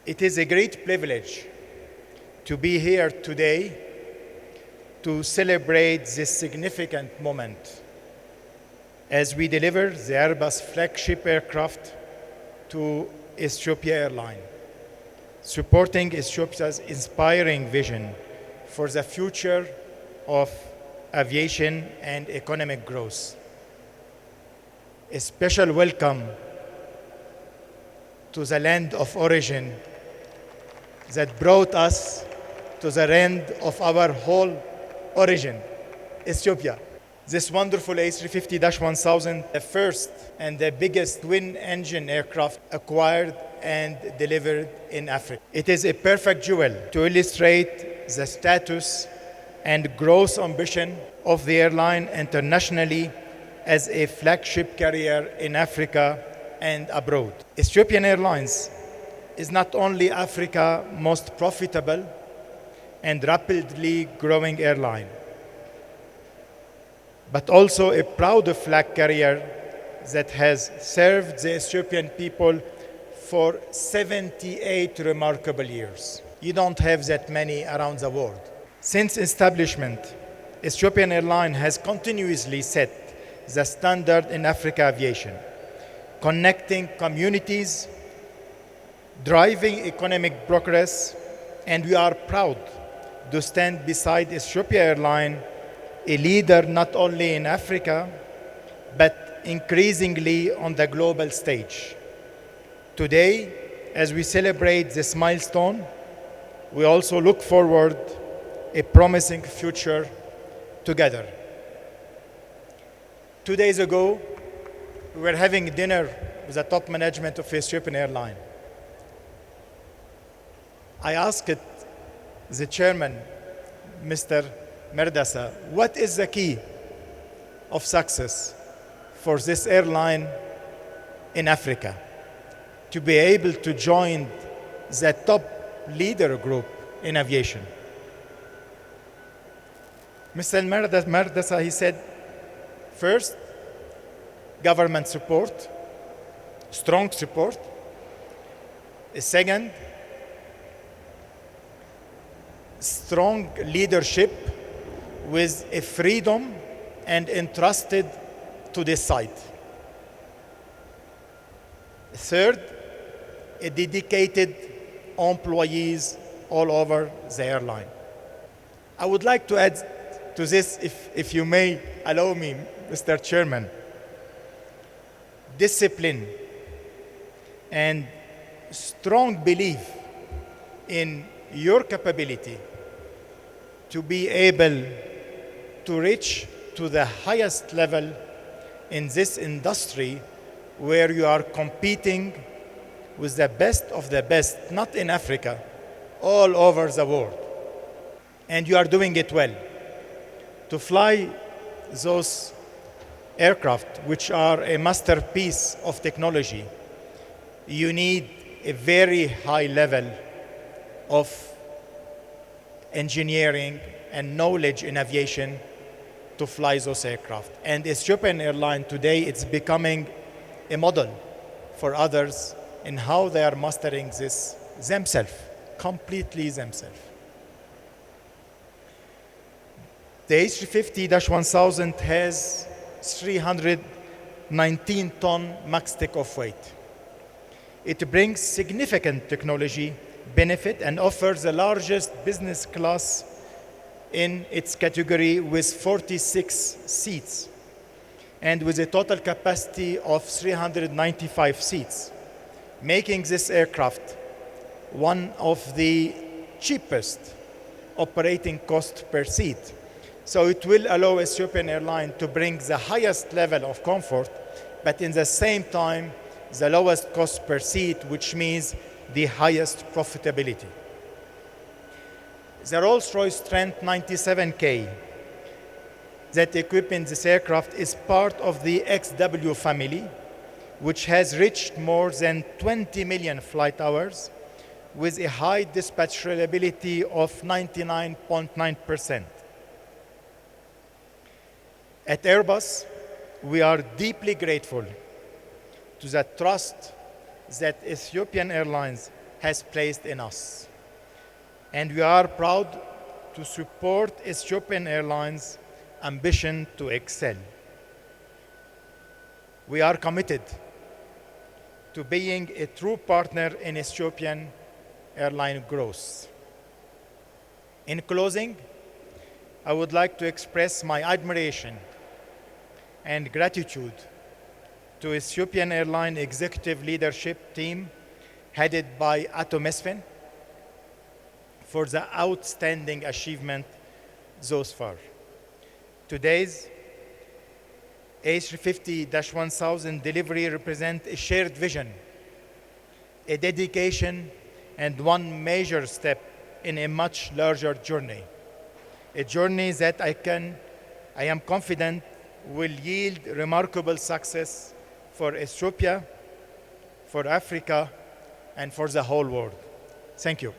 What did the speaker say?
It is a great privilege to be here today to celebrate this significant moment as we deliver the Airbus flagship aircraft to Ethiopia Airline, supporting Ethiopia's inspiring vision for the future of aviation and economic growth. A special welcome to the land of origin that brought us to the land of our whole origin, Ethiopia. This wonderful A350-1000, the first and the biggest twin-engine aircraft acquired and delivered in Africa. It is a perfect jewel to illustrate the status and growth ambition of the airline internationally as a flagship carrier in Africa and abroad. Ethiopian Airlines is not only Africa's most profitable and rapidly growing airline, but also a proud flag carrier that has served the Ethiopian people for 78 remarkable years. You don't have that many around the world. Since establishment, Ethiopian Airlines has continuously set the standard in Africa aviation, connecting communities, driving economic progress, and we are proud to stand beside Ethiopia Airlines, a leader not only in Africa, but increasingly on the global stage. Today, as we celebrate this milestone, we also look forward a promising future together. 2 days ago, we were having dinner with the top management of Ethiopian Airlines. I asked the chairman, Mr. Merdasa, what is the key of success for this airline in Africa to be able to join the top leader group in aviation? Mr. Merdasa, he said, first, government support, strong support. Second, strong leadership with a freedom and entrusted to decide. Third, a dedicated employees all over the airline. I would like to add to this, if you may allow me, Mr. Chairman, discipline and strong belief in your capability to be able to reach to the highest level in this industry where you are competing with the best of the best, not in Africa, all over the world. And you are doing it well. To fly those aircraft, which are a masterpiece of technology, you need a very high level of engineering and knowledge in aviation to fly those aircraft. And Ethiopian Airlines today, it's becoming a model for others in how they are mastering this themselves, completely themselves. The A350-1000 has 319-ton max takeoff weight. It brings significant technology benefit and offers the largest business class in its category with 46 seats and with a total capacity of 395 seats, making this aircraft one of the cheapest operating cost per seat. So it will allow Ethiopian Airlines to bring the highest level of comfort, but in the same time, the lowest cost per seat, which means the highest profitability. The Rolls-Royce Trent 97K that equipping this aircraft is part of the XW family, which has reached more than 20 million flight hours with a high dispatch reliability of 99.9%. At Airbus, we are deeply grateful to the trust that Ethiopian Airlines has placed in us. And we are proud to support Ethiopian Airlines' ambition to excel. We are committed to being a true partner in Ethiopian airline growth. In closing, I would like to express my admiration and gratitude to Ethiopian Airline executive leadership team headed by Ato Mesfin for the outstanding achievement thus far. Today's A350-1000 delivery represents a shared vision, a dedication, and one major step in a much larger journey. A journey that I am confident will yield remarkable success for Ethiopia, for Africa, and for the whole world. Thank you.